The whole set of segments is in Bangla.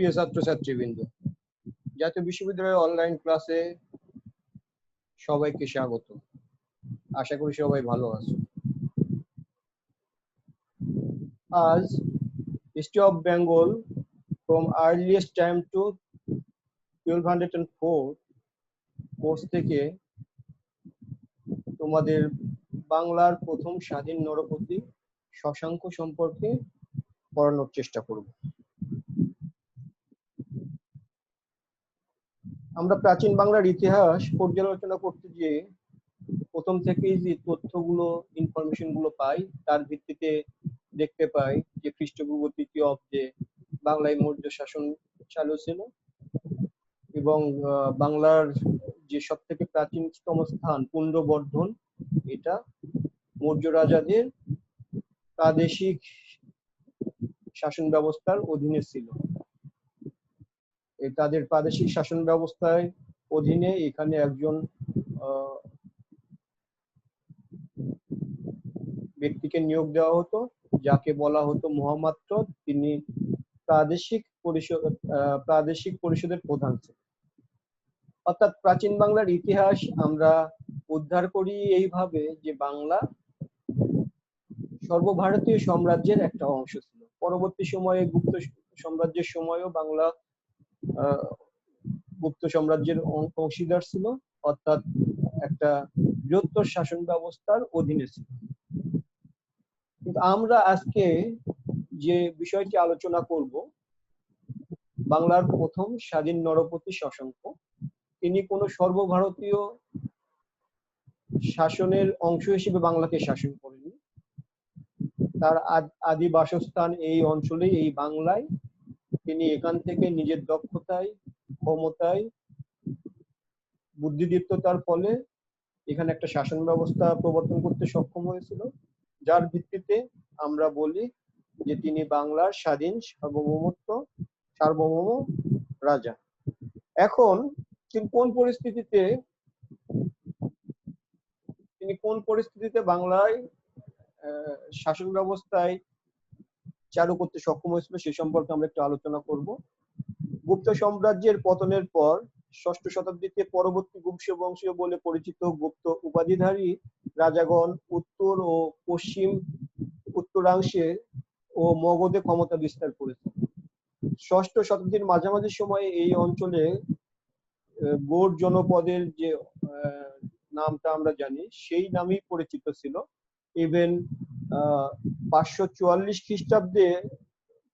প্রিয় ছাত্রছাত্রীবৃন্দ, জাতীয় বিশ্ববিদ্যালয়ের অনলাইন ক্লাসে সবাইকে স্বাগত। আশা করি সবাই ভালো আছে। আজ history of Bengal from earliest time to 1204 course থেকে তোমাদের বাংলার প্রথম স্বাধীন নরপতি শশাঙ্ক সম্পর্কে পড়ানোর চেষ্টা করব। আমরা প্রাচীন বাংলার ইতিহাস পর্যালোচনা করতে গিয়ে প্রথম থেকেই যে তথ্যগুলো ইনফরমেশন গুলো পাই তার ভিত্তিতে দেখতে পাই যে খ্রিস্টপূর্ব তৃতীয় অব্দে বাংলায় মৌর্য শাসন চালু ছিল এবং বাংলার যে সব থেকে প্রাচীনতম স্থান পুণ্ড্রবর্ধন, এটা মৌর্য রাজাদের প্রাদেশিক শাসন ব্যবস্থার অধীনে ছিল। তাদের প্রাদেশিক শাসন ব্যবস্থায় অধীনে এখানে একজন ব্যক্তিকে নিয়োগ দেওয়া হতো, যাকে বলা হতো মহামাত্র। তিনি প্রাদেশিক পরিষদের প্রধান ছিলেন। অর্থাৎ প্রাচীন বাংলার ইতিহাস আমরা উদ্ধার করি এইভাবে যে বাংলা সর্বভারতীয় সাম্রাজ্যের একটা অংশ ছিল। পরবর্তী সময়ে গুপ্ত সাম্রাজ্যের সময়ও বাংলা গুপ্ত সাম্রাজ্যের অংশীদার ছিল, অর্থাৎ একটা বৃহত্তর শাসন ব্যবস্থার অধীনে ছিল। কিন্তু আমরা আজকে যে বিষয়টি আলোচনা করব, বাংলার প্রথম স্বাধীন নরপতি শশাঙ্ক, তিনি কোনো সর্বভারতীয় শাসনের অংশ হিসেবে বাংলাকে শাসন করেনি। তার আদি বাসস্থান এই অঞ্চলেই, এই বাংলায়। তিনি এখান থেকে নিজের দক্ষতায়, ক্ষমতায়, বুদ্ধিদীপ্ততার ফলে এখানে একটা শাসন ব্যবস্থা প্রবর্তন করতে সক্ষম হয়েছিল, যার ভিত্তিতে আমরা বলি যে তিনি বাংলার স্বাধীন সার্বভৌম রাজা। এখন তিনি কোন পরিস্থিতিতে বাংলায় শাসন ব্যবস্থায় চালু করতে সক্ষম হয়েছিল সে সম্পর্কে আমরা একটু আলোচনা করব। গুপ্ত সাম্রাজ্যের পতনের পর ষষ্ঠ শতাব্দীতে পরবর্তী গুপ্ত বংশীয় বলে পরিচিত গুপ্ত উপাধিধারী রাজাগণ উত্তর ও পশ্চিম উত্তরাংশে ও মগধে ক্ষমতা বিস্তার করেছে। ষষ্ঠ শতাব্দীর মাঝামাঝি সময়ে এই অঞ্চলে গৌড় জনপদের যে নামটা আমরা জানি সেই নামেই পরিচিত ছিল। ইভেন 544 খ্রিস্টাব্দে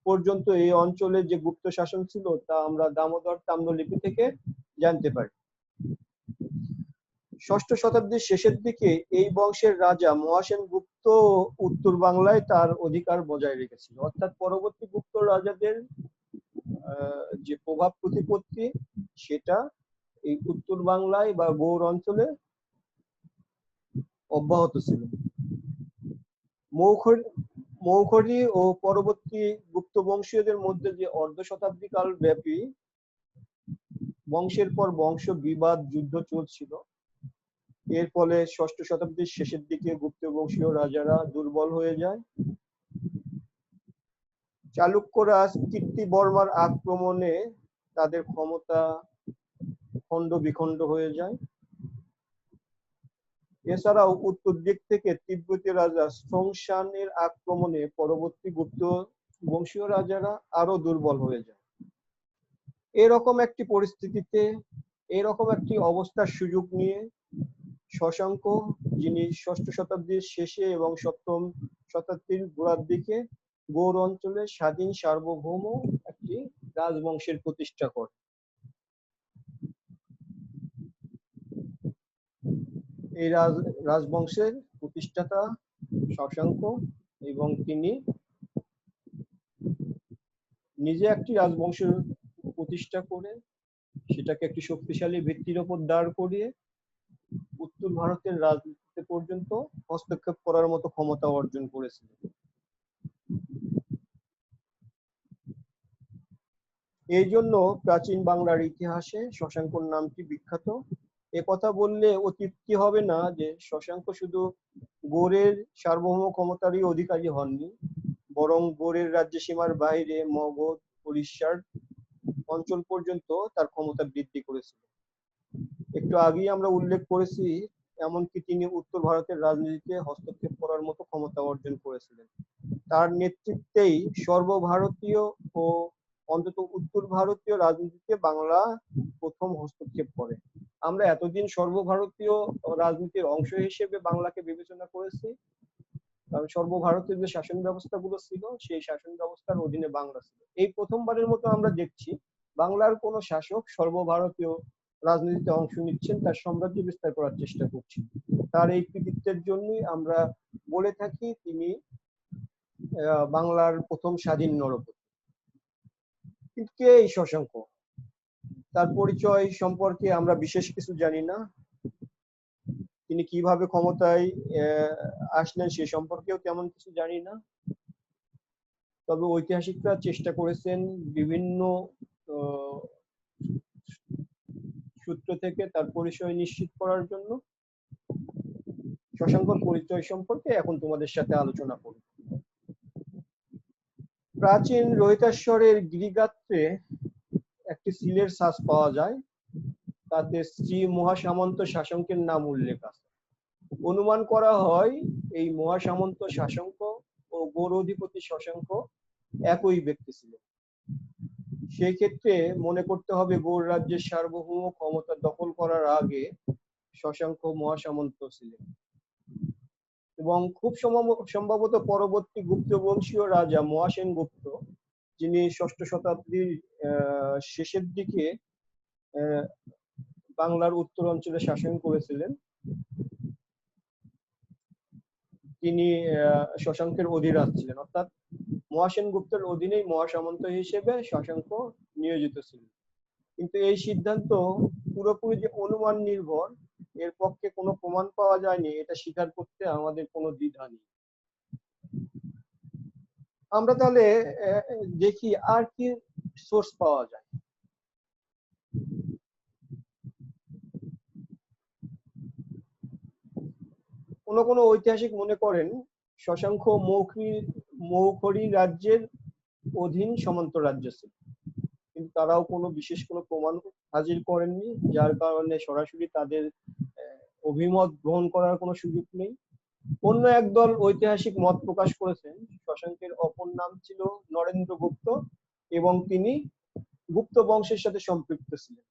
পর্যন্ত এই অঞ্চলে যে গুপ্ত শাসন ছিল তা আমরা দামোদর তাম্রলিপি থেকে জানতে পারি। ষষ্ঠ শতাব্দীর শেষের দিকে এই বংশের রাজা মহাসেন গুপ্ত উত্তর বাংলায় তার অধিকার বজায় রেখেছিল। অর্থাৎ পরবর্তী গুপ্ত রাজাদের যে প্রভাব প্রতিপত্তি সেটা এই উত্তর বাংলায় বা গৌড় অঞ্চলে অব্যাহত ছিল। মৌখরী ও পরবর্তী গুপ্ত বংশীয়দের মধ্যে যে অর্ধ শতাব্দী কাল ব্যাপী বংশের পর বংশ বিবাদ যুদ্ধ চলছিল, এর ফলে ষষ্ঠ শতাব্দীর শেষের দিকে গুপ্ত বংশীয় রাজারা দুর্বল হয়ে যায়। চালুক্যরা কীর্তিবর্মার আক্রমণে তাদের ক্ষমতা খণ্ড বিখণ্ড হয়ে যায়। এছাড়াও উত্তর দিক থেকে তিব্বতী রাজা সংসানের আক্রমণে পরবর্তী গুপ্ত বংশীয় রাজারা আরো দুর্বল হয়ে যায়। এরকম একটি পরিস্থিতিতে, এরকম একটি অবস্থার সুযোগ নিয়ে শশাঙ্ক, যিনি ষষ্ঠ শতাব্দীর শেষে এবং সপ্তম শতাব্দীর গোড়ার দিকে গৌড় অঞ্চলে স্বাধীন সার্বভৌম একটি রাজবংশের প্রতিষ্ঠা করেন। এই রাজবংশের প্রতিষ্ঠাতা শশাঙ্ক, এবং তিনি নিজে একটি রাজবংশের প্রতিষ্ঠা করে সেটাকে একটি শক্তিশালী ভিত্তির উপর দাঁড় করিয়ে উত্তর ভারতের রাজনীতি পর্যন্ত হস্তক্ষেপ করার মতো ক্ষমতা অর্জন করেছিলেন। এই জন্য প্রাচীন বাংলার ইতিহাসে শশাঙ্কর নামটি বিখ্যাত। একথা বললে অত্যুক্তি হবে না যে শশাঙ্ক শুধু গৌড়ের সার্বভৌম ক্ষমতারই অধিকারী হননি, বরং গৌড়ের রাজ্য সীমার বাইরে মগধ, উড়িষ্যার অঞ্চল পর্যন্ত তার ক্ষমতা বৃদ্ধি করেছিল। একটু আগেই আমরা উল্লেখ করেছি, এমনকি তিনি উত্তর ভারতের রাজনীতিতে হস্তক্ষেপ করার মতো ক্ষমতা অর্জন করেছিলেন। তার নেতৃত্বেই সর্বভারতীয় ও অন্তত উত্তর ভারতীয় রাজনীতিতে বাংলা প্রথম হস্তক্ষেপ করে। আমরা এতদিন সর্বভারতীয় রাজনীতির অংশ হিসেবে বাংলাকে বিবেচনা করেছি, কারণ সর্বভারতীয় যে শাসন ব্যবস্থাগুলো ছিল সেই শাসন ব্যবস্থার অধীনে বাংলা ছিল। এই প্রথমবারের মতো আমরা দেখছি বাংলার কোন শাসক সর্বভারতীয় রাজনীতিতে অংশ নিচ্ছেন, তার সাম্রাজ্য বিস্তার করার চেষ্টা করছেন। তার এই কৃতিত্বের জন্যই আমরা বলে থাকি তিনি বাংলার প্রথম স্বাধীন নরপতি। কিন্তু কে এই শশাঙ্ক? তার পরিচয় সম্পর্কে আমরা বিশেষ কিছু জানি না। তিনি কিভাবে ক্ষমতায় আসলেন সে সম্পর্কেও তেমন কিছু জানি না। তবে ঐতিহাসিকরা চেষ্টা করেছেন বিভিন্ন সূত্র থেকে তার পরিচয় নিশ্চিত করার জন্য। শশাঙ্কর পরিচয় সম্পর্কে এখন তোমাদের সাথে আলোচনা করব। প্রাচীন রহিতাশ্বরের গিরিগাত্রে একটি সিলের ছাঁচ পাওয়া যায়, তাতে শ্রী মহাসামন্ত শাসকের নাম উল্লেখ আছে। অনুমান করা হয় এই মহাসামন্ত শাসক ও গৌড় অধিপতি শশাঙ্ক একই ব্যক্তি ছিলেন। সেই ক্ষেত্রে মনে করতে হবে গৌড় রাজ্যের সার্বভৌম ক্ষমতা দখল করার আগে শশাঙ্ক মহাসামন্ত ছিলেন, এবং খুব সম্ভবত পরবর্তী গুপ্ত বংশীয় রাজা মহাসেন গুপ্ত, যিনি ষষ্ঠ শতাব্দীর শেষের দিকে বাংলার উত্তর অঞ্চলে শাসন করেছিলেন, তিনি শশাঙ্কের অধিরাজ ছিলেন। অর্থাৎ মহাসেন গুপ্তের অধীনেই মহাসামন্ত হিসেবে শশাঙ্ক নিয়োজিত ছিলেন। কিন্তু এই সিদ্ধান্ত পুরোপুরি যে অনুমান নির্ভর, এর পক্ষে কোনো প্রমাণ পাওয়া যায়নি, এটা স্বীকার করতে আমাদের কোনো দ্বিধা নেই। আমরা তাহলে দেখি আর কি সোর্স পাওয়া যায়। কোনো ঐতিহাসিক মনে করেন শশাঙ্ক মৌখরী রাজ্যের অধীন সামন্ত রাজ্য ছিল, কিন্তু তারাও কোনো বিশেষ কোনো প্রমাণ হাজির করেননি, যার কারণে সরাসরি তাদের অভিমত গ্রহণ করার কোনো সুযোগ নেই। অন্য একদল ঐতিহাসিক মত প্রকাশ করেছেন শশাঙ্কের অপর নাম ছিল নরেন্দ্র গুপ্ত এবং তিনি গুপ্ত বংশের সাথে সম্পৃক্ত ছিলেন।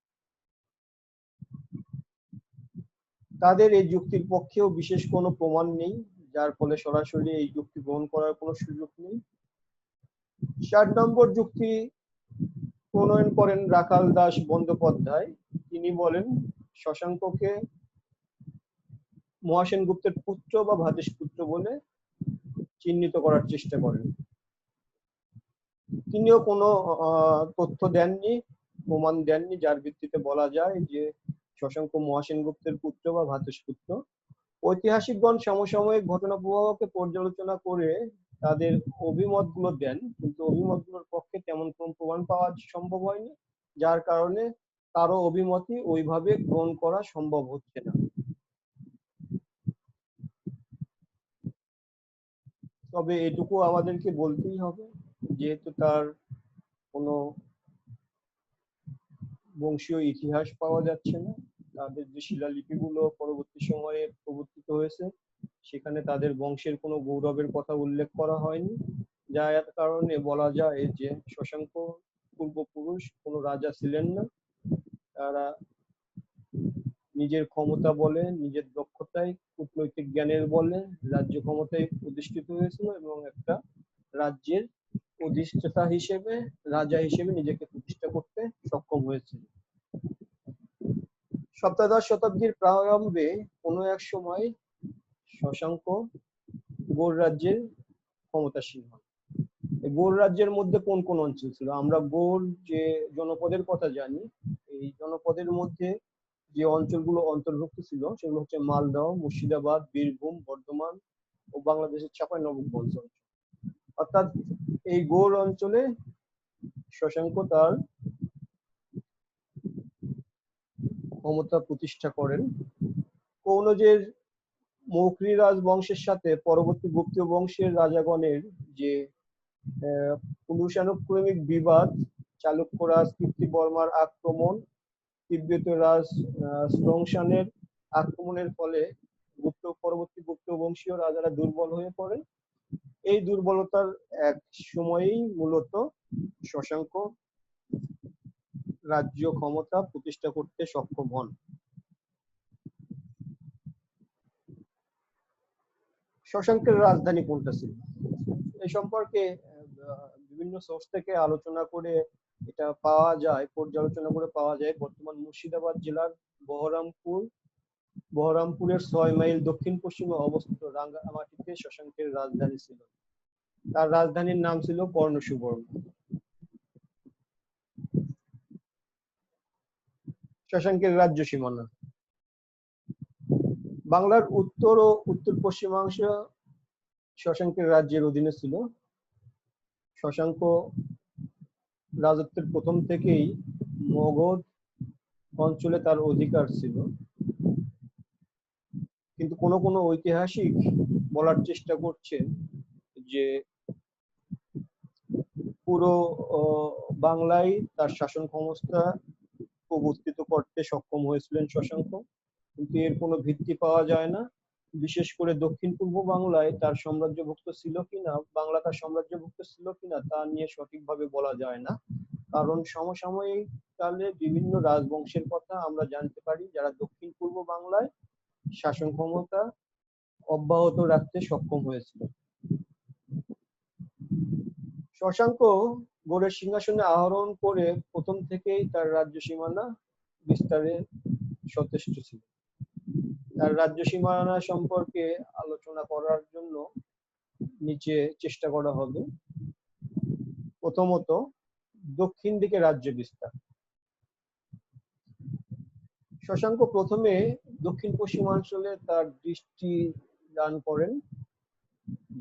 তাদের এই যুক্তির পক্ষেও বিশেষ কোনো প্রমাণ নেই, যার ফলে সরাসরি এই যুক্তি গ্রহণ করার কোনো সুযোগ নেই। 4 নম্বর যুক্তি প্রণয়ন করেন রাখাল দাস বন্দ্যোপাধ্যায়। তিনি বলেন শশাঙ্ককে মহাসেন গুপ্তের পুত্র বা ভ্রাতুষ্পুত্র বলে চিহ্নিত করার চেষ্টা করেন। তিনিও কোনো তথ্য দেননি, প্রমাণ দেননি, যার ভিত্তিতে বলা যায় যে শশাঙ্ক মহাসেন গুপ্তের পুত্র বা ভ্রাতুষ্পুত্র। ঐতিহাসিকগণ সমসাময়িক ঘটনা প্রবাহকে পর্যালোচনা করে তাদের অভিমত গুলো দেন, কিন্তু অভিমত গুলোর পক্ষে তেমন কোন প্রমাণ পাওয়া সম্ভব হয়নি, যার কারণে কারো অভিমতই ওইভাবে গ্রহণ করা সম্ভব হচ্ছে না। তবে এটুকু আমাদেরকে বলতেই হবে, যেহেতু তার কোনো বংশীয় ইতিহাস পাওয়া যাচ্ছে না, তাদের যে শিলালিপিগুলো পরবর্তী সময়ে প্রবর্তিত হয়েছে সেখানে তাদের বংশের কোনো গৌরবের কথা উল্লেখ করা হয়নি, যার কারণে বলা যায় যে শশাঙ্ক পূর্বপুরুষ কোনো রাজা ছিলেন না। তারা নিজের ক্ষমতা বলে, নিজের দক্ষতায়, কূটনৈতিক জ্ঞানের বলে রাজ্য ক্ষমতায় প্রতিষ্ঠিত হয়েছিল এবং একটা রাজ্যের অধিষ্ঠাতা হিসেবে, রাজা হিসেবে নিজেকে প্রতিষ্ঠা করতে সক্ষম হয়েছিল। সপ্তদশ শতাব্দীর প্রারম্ভে কোনো এক সময় শশাঙ্ক গৌড় রাজ্যের ক্ষমতাসীন হন। গৌড় রাজ্যের মধ্যে কোন কোন অঞ্চল ছিল? আমরা গৌড় যে জনপদের কথা জানি, এই জনপদের মধ্যে যে অঞ্চলগুলো অন্তর্ভুক্ত ছিল সেগুলো হচ্ছে মালদহ, মুর্শিদাবাদ, বীরভূম, বর্ধমান ও বাংলাদেশের চাঁপাইনবাবগঞ্জ অঞ্চল। অর্থাৎ এই গৌড় অঞ্চলে শশাঙ্ক তার ক্ষমতা প্রতিষ্ঠা করেন। কৌনজের মৌখরী রাজবংশের সাথে পরবর্তী গুপ্ত বংশের রাজাগণের যে পুরুষানুক্রমিক বিবাদ, চালুক্য রাজ কীর্তিবর্মার আক্রমণ, তিব্বতীয় রাজ স্রোংশানের আক্রমণের ফলে পরবর্তী গুপ্ত বংশীয় রাজারা দুর্বল হয়ে পড়ে। এই দুর্বলতার এক সময়েই মূলত শশাঙ্ক রাজ্য ক্ষমতা প্রতিষ্ঠা করতে সক্ষম হন। শশাঙ্কের রাজধানী কোনটা ছিল এই সম্পর্কে বিভিন্ন সোর্স থেকে আলোচনা করে এটা পাওয়া যায়, পর্যালোচনা করে পাওয়া যায় বর্তমান মুর্শিদাবাদ জেলার বহরমপুরের 6 মাইল দক্ষিণ পশ্চিমে অবস্থিত রাঙ্গামাটিতে শশাঙ্কের রাজধানী ছিল। তার রাজধানীর নাম ছিল কর্ণসুবর্ণ। শশাঙ্কের রাজ্য সীমানা। বাংলার উত্তর ও উত্তর পশ্চিমাংশ শশাঙ্কের রাজ্যের অধীনে ছিল। শশাঙ্ক রাজত্বের প্রথম থেকেই মগধ অঞ্চলে তার অধিকার ছিল, কিন্তু কোন কোন ঐতিহাসিক বলার চেষ্টা করছেন যে পুরো বাংলায় তার শাসন ক্ষমতা প্রবর্তিত করতে সক্ষম হয়েছিলেন শশাঙ্ক, কিন্তু এর কোনো ভিত্তি পাওয়া যায় না। বিশেষ করে দক্ষিণ পূর্ব বাংলায় তার সাম্রাজ্যভুক্ত ছিল কিনা, বাংলা তার সাম্রাজ্যভুক্ত ছিল কিনা তা নিয়ে সঠিকভাবে বলা যায় না, কারণ সমসাময়িক কালে বিভিন্ন রাজবংশের কথা আমরা জানতে পারি যারা দক্ষিণ পূর্ব বাংলায় শাসন ক্ষমতা অব্যাহত রাখতে সক্ষম হয়েছিল। শশাঙ্ক গড়ের সিংহাসনে আরোহণ করে প্রথম থেকেই তার রাজ্য সীমানা বিস্তারে সচেষ্ট ছিল। তার রাজ্য সীমানা সম্পর্কে আলোচনা করার জন্য নিচে চেষ্টা করা হবে। প্রথমত, দক্ষিণ দিকে রাজ্য বিস্তার। শশাঙ্ক প্রথমে দক্ষিণ পশ্চিমাঞ্চলে তার দৃষ্টি দান করেন,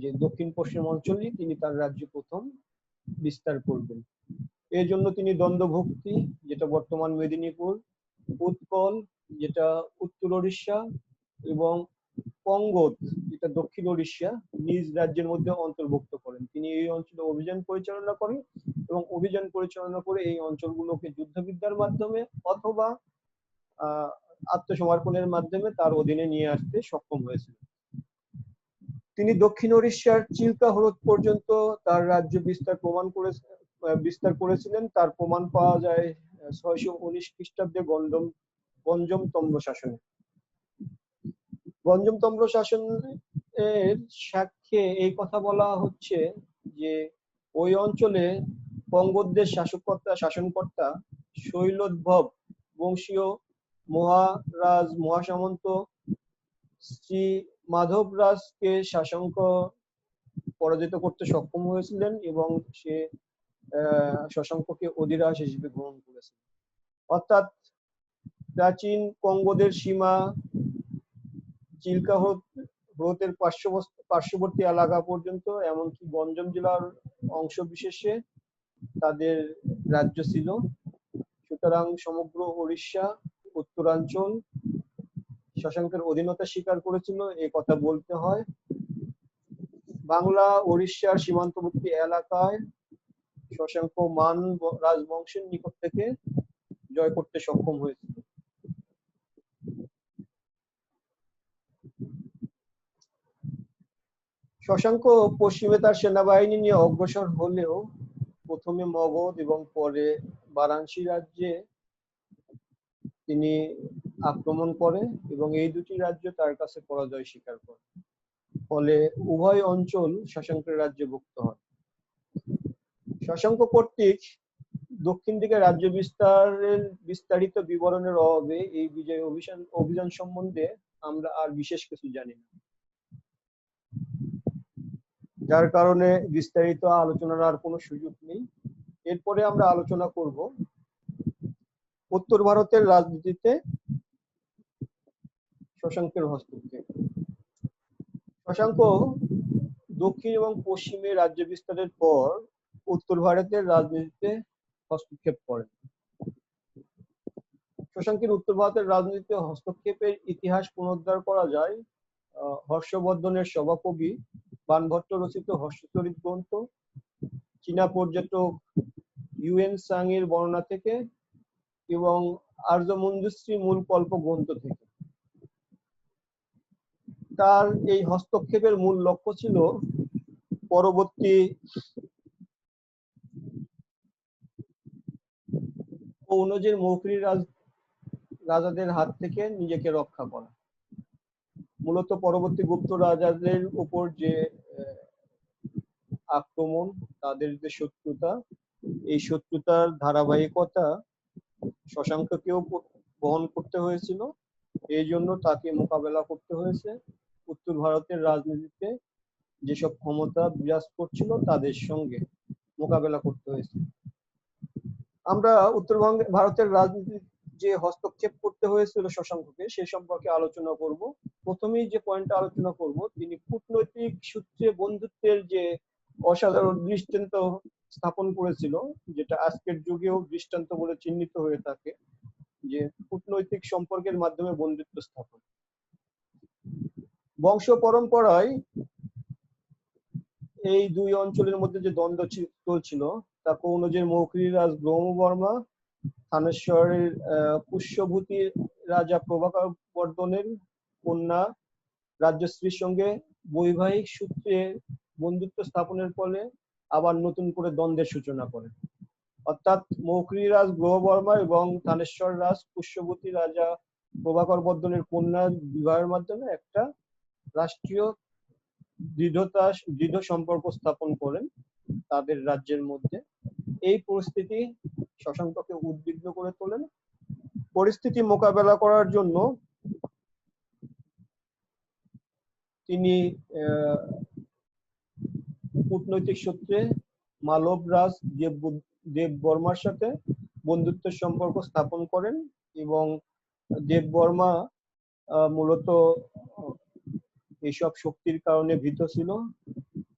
যে দক্ষিণ পশ্চিম অঞ্চলেই তিনি তার রাজ্য প্রথম বিস্তার করবেন। এর জন্য তিনি দ্বন্দ্বভুক্তি, যেটা বর্তমান মেদিনীপুর, উৎকল, যেটা উত্তর ওড়িশা, এবং পঙ্গদ, যেটা দক্ষিণ ওড়িশা, নিজ রাজ্যের মধ্যে অন্তর্ভুক্ত করেন। তিনি এই অঞ্চলে অভিযান পরিচালনা করেন এবং অভিযান পরিচালনা করে এই অঞ্চলগুলোকে যুদ্ধবিদ্যার মাধ্যমে অথবা আত্মসমর্পণের মাধ্যমে তার অধীনে নিয়ে আসতে সক্ষম হয়েছিল। তিনি দক্ষিণ ওড়িশার চিল্কা হ্রদ পর্যন্ত তার রাজ্য বিস্তার করেছিলেন। তার প্রমাণ পাওয়া যায় 619 খ্রিস্টাব্দে গঞ্জম তম্র শাসনে। গঞ্জম তম্র শাসনের সাক্ষ্যে এই কথা বলা হচ্ছে যে ওই অঞ্চলে পঙ্গবদের শাসনকর্তা শৈলোদ্ভব বংশীয় মহাসামন্ত শ্রী মাধবরাজকে শশাঙ্ক পরাজিত করতে সক্ষম হয়েছিলেন এবং সে শশাঙ্ককে অধিরাজ হিসেবে গ্রহণ করেছিল। অর্থাৎ প্রাচীন পঙ্গদের সীমা চিল্কা হ্রদের পার্শ্ববর্তী এলাকা পর্যন্ত, এমনকি গঞ্জম জেলার অংশ বিশেষে তাদের রাজ্য ছিল। সুতরাং সমগ্র ওড়িশা উত্তরাঞ্চল শশাঙ্কের অধীনতা স্বীকার করেছিল, এ কথা বলতে হয়। বাংলা ওড়িশার সীমান্তবর্তী এলাকায় শশাঙ্ক মান রাজবংশের নিকট থেকে জয় করতে সক্ষম হয়েছিল। শশাঙ্ক পশ্চিমে তার সেনাবাহিনী নিয়ে অগ্রসর হলেও প্রথমে মগধ এবং পরে বারাণসী রাজ্যে তিনি আক্রমণ করে এবং এই দুটি রাজ্য তার কাছে পরাজয় স্বীকার করে। ফলে উভয় অঞ্চল শশাঙ্কের রাজ্যভুক্ত হয়। শশাঙ্ক কর্তৃক দক্ষিণ দিকে রাজ্য বিস্তারিত বিবরণের অভাবে এই বিজয় অভিযান সম্বন্ধে আমরা আর বিশেষ কিছু জানি না, যার কারণে বিস্তারিত আলোচনার আর কোনো সুযোগ নেই। এরপরে আমরা আলোচনা করব উত্তর ভারতের রাজনীতিতে শশাঙ্কের হস্তক্ষেপ। শশাঙ্ক দক্ষিণ এবং পশ্চিমে রাজ্য বিস্তারের পর উত্তর ভারতের রাজনীতিতে হস্তক্ষেপ করেন। শশাঙ্কের উত্তর ভারতের রাজনীতিতে হস্তক্ষেপের ইতিহাস পুনরুদ্ধার করা যায় হর্ষবর্ধনের সভাকবি বাণভট্ট রচিত হর্ষচরিত গ্রন্থ, চীনা পর্যটক ইউএন সাং এর বর্ণনা থেকে এবং আর্যমঞ্জুশ্রী মূল কল্প গ্রন্থ থেকে। তার এই হস্তক্ষেপের মূল লক্ষ্য ছিল পরবর্তী কনৌজের মৌখরী রাজাদের হাত থেকে নিজেকে রক্ষা করা। মূলত পরবর্তী গুপ্ত রাজাদের উপর যে আক্রমণ, তাদের যে শত্রুতা, এই শত্রুতার ধারাবাহিকতা শশাঙ্ককেও বহন করতে হয়েছিল। এই জন্য তাকে মোকাবেলা করতে হয়েছে উত্তর ভারতের রাজনীতিতে যেসব ক্ষমতা বিরাজ করছিল তাদের সঙ্গে মোকাবেলা করতে হয়েছে। আমরা উত্তরবঙ্গে ভারতের রাজনীতির যে হস্তক্ষেপ করতে হয়েছিল শশাঙ্ককে সে সম্পর্কে আলোচনা করব। প্রথমেই যে পয়েন্টটা আলোচনা করব, তিনি কূটনৈতিক সূত্রে বন্ধুত্বের যে অসাধারণ দৃষ্টান্ত স্থাপন করেছিল, যেটা আজকের যুগেও দৃষ্টান্ত বলে চিহ্নিত হয়ে থাকে, যে কূটনৈতিক সম্পর্কের মাধ্যমে বন্ধুত্ব স্থাপন। বংশ পরম্পরায় এই দুই অঞ্চলের মধ্যে যে দ্বন্দ্ব চলছিল তা কনৌজের মৌখরী রাজ ব্রহ্মবর্মা, থানেশ্বরের পুষ্যভূতি রাজা প্রভাকর বর্ধনের কন্যা রাজ্যশ্রীর সঙ্গে বৈবাহিক সূত্রে বন্ধুত্ব স্থাপনের ফলে আবার নতুন করে দ্বন্দ্বের সূচনা করে। অর্থাৎ মৌখরী রাজ গ্রহবর্মা এবং থানেশ্বর রাজ পুষ্যভূতি রাজা প্রভাকর বর্ধনের কন্যার বিবাহের মাধ্যমে একটা রাষ্ট্রীয় দৃঢ় সম্পর্ক স্থাপন করেন তাদের রাজ্যের মধ্যে। এই পরিস্থিতি শশাঙ্ককে উদ্বিগ্ন করে তোলেন। পরিস্থিতি মোকাবেলা করার জন্য তিনি কূটনৈতিক সূত্রে মালব রাজ দেববর্মার সাথে বন্ধুত্বের সম্পর্ক স্থাপন করেন এবং দেববর্মা মূলত এইসব শক্তির কারণে ভীত ছিল,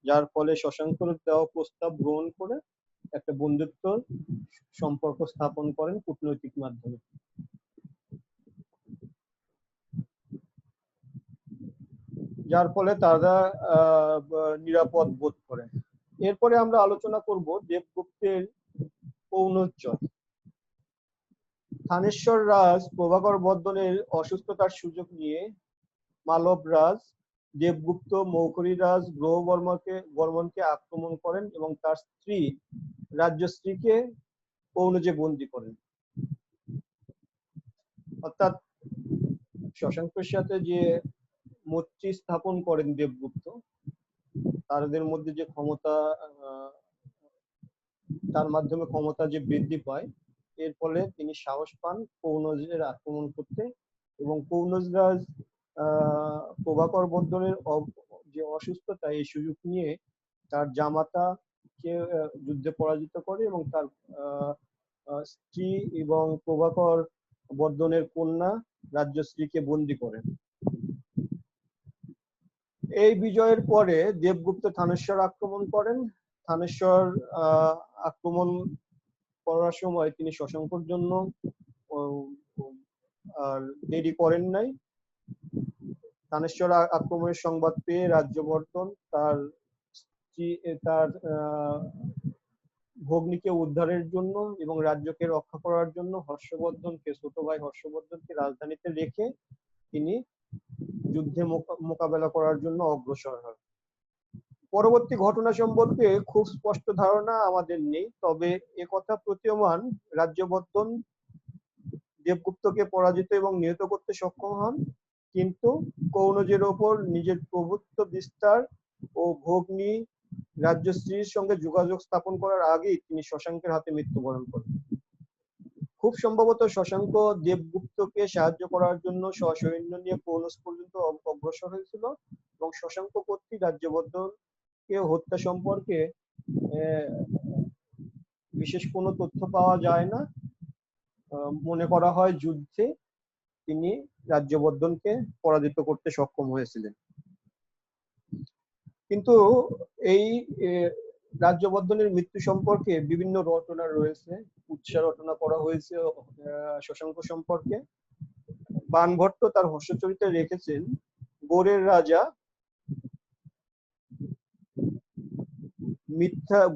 যার ফলে শশাঙ্কের দেওয়া প্রস্তাব গ্রহণ করে একটা বন্ধুত্ব সম্পর্ক স্থাপন করেন কূটনৈতিক মাধ্যমে। যার ফলে তারা নিরাপদ বোধ করে। এরপরে আমরা আলোচনা করব দেবগুপ্তের কনৌজ্জ্বল। থানেশ্বর রাজ প্রভাকর বর্ধনের অসুস্থতার সুযোগ নিয়ে মালব রাজ দেবগুপ্ত মৌখরী রাজ বর্মনকে আক্রমণ করেন এবং তার স্ত্রী রাজ্যশ্রীকে কনৌজে বন্দী করেন। অর্থাৎ শশাঙ্কের সাথে যে মৈত্রী স্থাপন করেন দেবগুপ্ত, তাদের মধ্যে যে ক্ষমতা, তার মাধ্যমে ক্ষমতা যে বৃদ্ধি পায়, এর ফলে তিনি সাহস পান কনৌজের আক্রমণ করতে এবং কনৌজ রাজ প্রভাকর বর্ধনের যে অসুস্থতা, এই সুযোগ নিয়ে তার জামাতাকে যুদ্ধে পরাজিত করে এবং তার স্ত্রী এবং প্রভাকর বর্ধনের কন্যা রাজ্যশ্রীকে বন্দী করেন। এই বিজয়ের পরে দেবগুপ্ত থানেশ্বর আক্রমণ করেন। থানেশ্বর আক্রমণ করার সময় তিনি শশাঙ্কর জন্য আর দেরি করেন নাই। থানেশ্বর আক্রমণের সংবাদ পেয়ে রাজ্যবর্ধন তার ভগ্নীকে উদ্ধারের জন্য এবং রাজ্যকে রক্ষা করার জন্য ছোট ভাই হর্ষবর্ধনকে রাজধানীতে রেখে তিনি যুদ্ধে মোকাবেলা করার জন্য অগ্রসর হন। পরবর্তী ঘটনা সম্পর্কে খুব স্পষ্ট ধারণা আমাদের নেই, তবে একথা প্রতীয়মান রাজ্যবর্ধন দেবগুপ্তকে পরাজিত এবং নিহত করতে সক্ষম হন, কিন্তু কনৌজের ওপর নিজের প্রভুত্ব বিস্তার ও ভগ্নী রাজ্যশ্রীর সঙ্গে যোগাযোগ স্থাপন করার আগেই তিনি শশাঙ্কের হাতে মৃত্যুবরণ করেন। খুব সম্ভবত শশাঙ্ক দেবগুপ্তকে সাহায্য করার জন্য সসৈন্য নিয়ে কনৌজ পর্যন্ত অগ্রসর হয়েছিল এবং শশাঙ্ক কর্তৃক রাজ্যবর্ধনকে হত্যা সম্পর্কে বিশেষ কোনো তথ্য পাওয়া যায় না। মনে করা হয় যুদ্ধে তিনি রাজ্যবর্ধনকে পরাজিত করতে সক্ষম হয়েছিলেন। কিন্তু এই রাজ্যবর্ধনের মৃত্যু সম্পর্কে বিভিন্ন রটনা রয়েছে, উৎসাহ রটনা করা হয়েছে শশাঙ্ক সম্পর্কে। বাণভট্ট তার হর্ষচরিতে রেখেছেন, গৌড়ের রাজা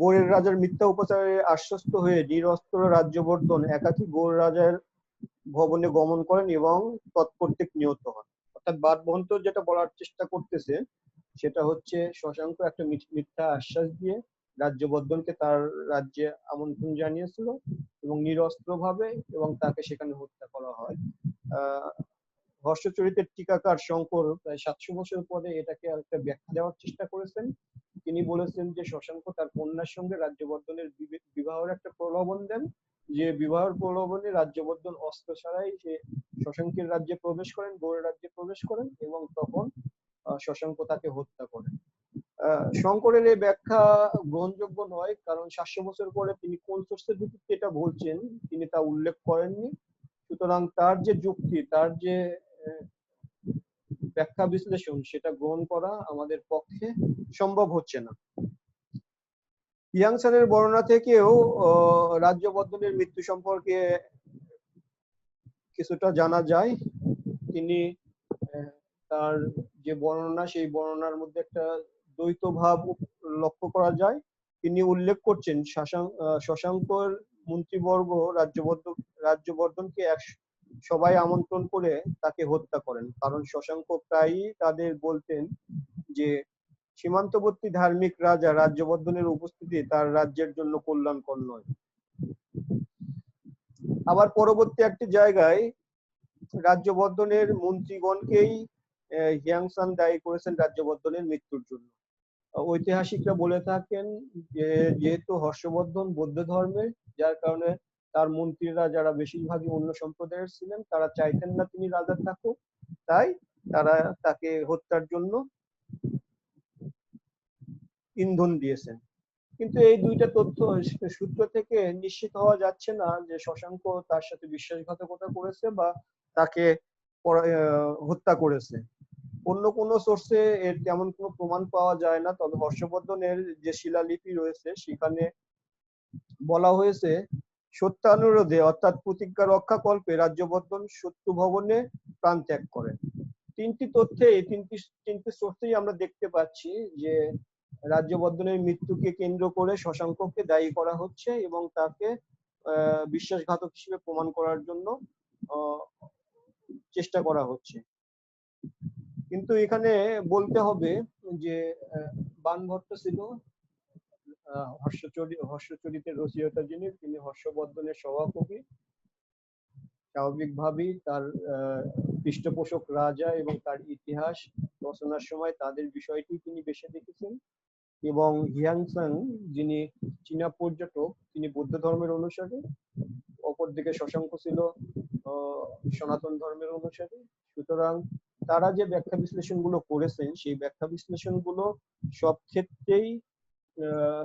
গৌড়ের রাজার মিথ্যা উপচারে আশ্বস্ত হয়ে নিরস্ত্র রাজ্যবর্ধন একাকী গৌড় রাজার ভবনে গমন করেন এবং তৎকর্তৃক নিহত হন। অর্থাৎ বাদবন্ত যেটা বলার চেষ্টা করতেছে সেটা হচ্ছে শশাঙ্ক একটা মিথ্যা আশ্বাস দিয়ে রাজ্যবর্ধনকে তার রাজ্যে আমন্ত্রণ জানিয়েছিল এবং নিরস্ত্র ভাবে এবং তাকে সেখানে হত্যা করা হয়। হর্ষচরিতের টিকাকার শঙ্কর প্রায় 700 বছর পরে এটাকে একটা ব্যাখ্যা দেওয়ার চেষ্টা করেছেন। তিনি বলেছেন যে শশাঙ্ক তার কন্যার সঙ্গে রাজ্যবর্ধনের বিবাহের একটা প্রলোভন দেন, যে বিবাহের প্রলোভনে রাজ্যবর্ধন অস্ত্র ছাড়াই সে শশাঙ্কের রাজ্যে প্রবেশ করেন, গৌড় রাজ্যে প্রবেশ করেন এবং তখন শশাঙ্ক তাকে হত্যা করেন। শঙ্করের এই ব্যাখ্যা গ্রহণযোগ্য নয়, কারণ 700 বছর পরে তিনি কোন সোর্সের ভিত্তিতে এটা বলছেন তিনি তা উল্লেখ করেননি। সুতরাং তার যে যুক্তি, তার যে ব্যাখ্যা বিশ্লেষণ সেটা গ্রহণ করা আমাদের পক্ষে সম্ভব হচ্ছে না। হিয়াংসানের বর্ণনা থেকেও রাজ্যবর্ধনের মৃত্যু সম্পর্কে কিছুটা জানা যায়। তিনি তার যে বর্ণনা সেই বর্ণনার মধ্যে একটা দ্বৈত ভাব লক্ষ্য করা যায়। তিনি উল্লেখ করছেন শশাঙ্কর মন্ত্রীবর্গ রাজ্যবর্ধনকে সবাই আমন্ত্রণ করে তাকে হত্যা করেন, কারণ শশাঙ্ক প্রায়ই তাদের বলতেন যে সীমান্তবর্তী ধার্মিক রাজা রাজ্যবর্ধনের উপস্থিতি তার রাজ্যের জন্য কল্যাণকর নয়। আবার পরবর্তী একটি জায়গায় রাজ্যবর্ধনের মন্ত্রীগণকেই হিয়াংসান দায়ী করেছেন রাজ্যবর্ধনের মৃত্যুর জন্য। ঐতিহাসিকরা বলে থাকেন যে যেহেতু হর্ষবর্ধন বৌদ্ধ ধর্মের, যার কারণে তার মন্ত্রীরা যারা বেশিরভাগই অন্য সম্প্রদায়ের ছিলেন তারা চাইতেন না তিনি রাজা থাকুক, তাই তারা তাকে হত্যার জন্য ইন্ধন দিয়েছেন। কিন্তু এই দুইটা তথ্য সূত্র থেকে নিশ্চিত হওয়া যাচ্ছে না যে শশাঙ্ক তার সাথে বিশ্বাসঘাতকতা করেছে বা তাকে হত্যা করেছে। অন্য কোন সোর্সে এর তেমন কোনো প্রমাণ পাওয়া যায় না। তবে হর্ষবর্ধনের যে শিলালিপি রয়েছে সেখানে বলা হয়েছে সত্যানুরোধে অর্থাৎ প্রতিজ্ঞা রক্ষা কল্পে রাজ্যবর্ধন শত্রু ভবনে প্রাণ ত্যাগ করেন। তিনটি সোর্সেই আমরা দেখতে পাচ্ছি যে রাজ্যবর্ধনের মৃত্যুকে কেন্দ্র করে শশাঙ্ককে দায়ী করা হচ্ছে এবং তাকে বিশ্বাসঘাতক হিসেবে প্রমাণ করার জন্য চেষ্টা করা হচ্ছে। কিন্তু এখানে বলতে হবে যে বাণভট্ট ছিল হর্ষচরিতের রচয়িতা যিনি, তিনি হর্ষবর্ধনের সভাকবি। স্বাভাবিকভাবেই তার পৃষ্ঠপোষক রাজা এবং তার ইতিহাস রচনার সময় তাদের বিষয়টি তিনি বেশি দেখেছেন। এবং হিয়াংসাং যিনি চীনা পর্যটক, তিনি বৌদ্ধ ধর্মের অনুসারী, অপরদিকে শশাঙ্ক ছিল সনাতন ধর্মের অনুসারী। সুতরাং তারা যে ব্যাখ্যা বিশ্লেষণ গুলো করেছেন সেই ব্যাখ্যা বিশ্লেষণ গুলো সব ক্ষেত্রেই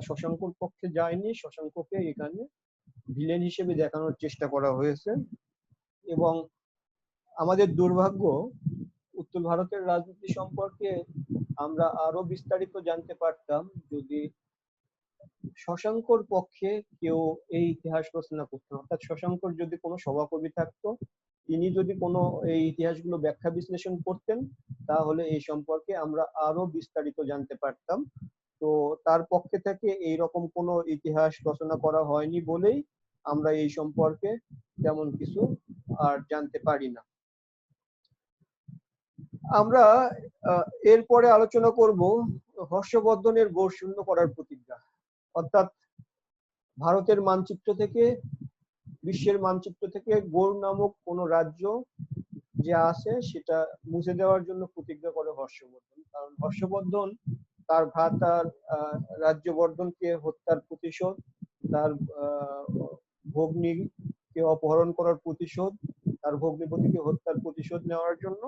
শশাঙ্কর পক্ষে যায়নি। শশাঙ্ককে এখানে ভিলেন হিসেবে দেখানোর চেষ্টা করা হয়েছে। এবং আমাদের দুর্ভাগ্য, উত্তর ভারতের রাজনীতি সম্পর্কে আমরা আরো বিস্তারিত জানতে পারতাম যদি শশাঙ্কর পক্ষে কেউ এই ইতিহাস রচনা করতেন। অর্থাৎ শশাঙ্কর যদি কোনো সভাকবি থাকতো, তিনি যদি কোনো এই ইতিহাসগুলো ব্যাখ্যা বিশ্লেষণ করতেন, তাহলে এই সম্পর্কে আমরা আরো বিস্তারিত জানতে পারতাম। তো তার পক্ষে থেকে এইরকম কোনো ইতিহাস রচনা করা হয়নি বলেই আমরা এই সম্পর্কে তেমন কিছু আর জানতে পারি না। আমরা এরপরে আলোচনা করব হর্ষবর্ধনের গৌড় শূন্য করার প্রতিজ্ঞা, অর্থাৎ ভারতের মানচিত্র থেকে, বিশ্বের মানচিত্র থেকে গৌড় নামক কোন রাজ্য যে আছে সেটা মুছে দেওয়ার জন্য প্রতিজ্ঞা করে হর্ষবর্ধন। কারণ হর্ষবর্ধন তার ভ্রাতার রাজ্যবর্ধনকে হত্যার প্রতিশোধ, তার ভগ্নীকে অপহরণ করার প্রতিশোধ, তার ভগ্নীপতিকে হত্যার প্রতিশোধ নেওয়ার জন্য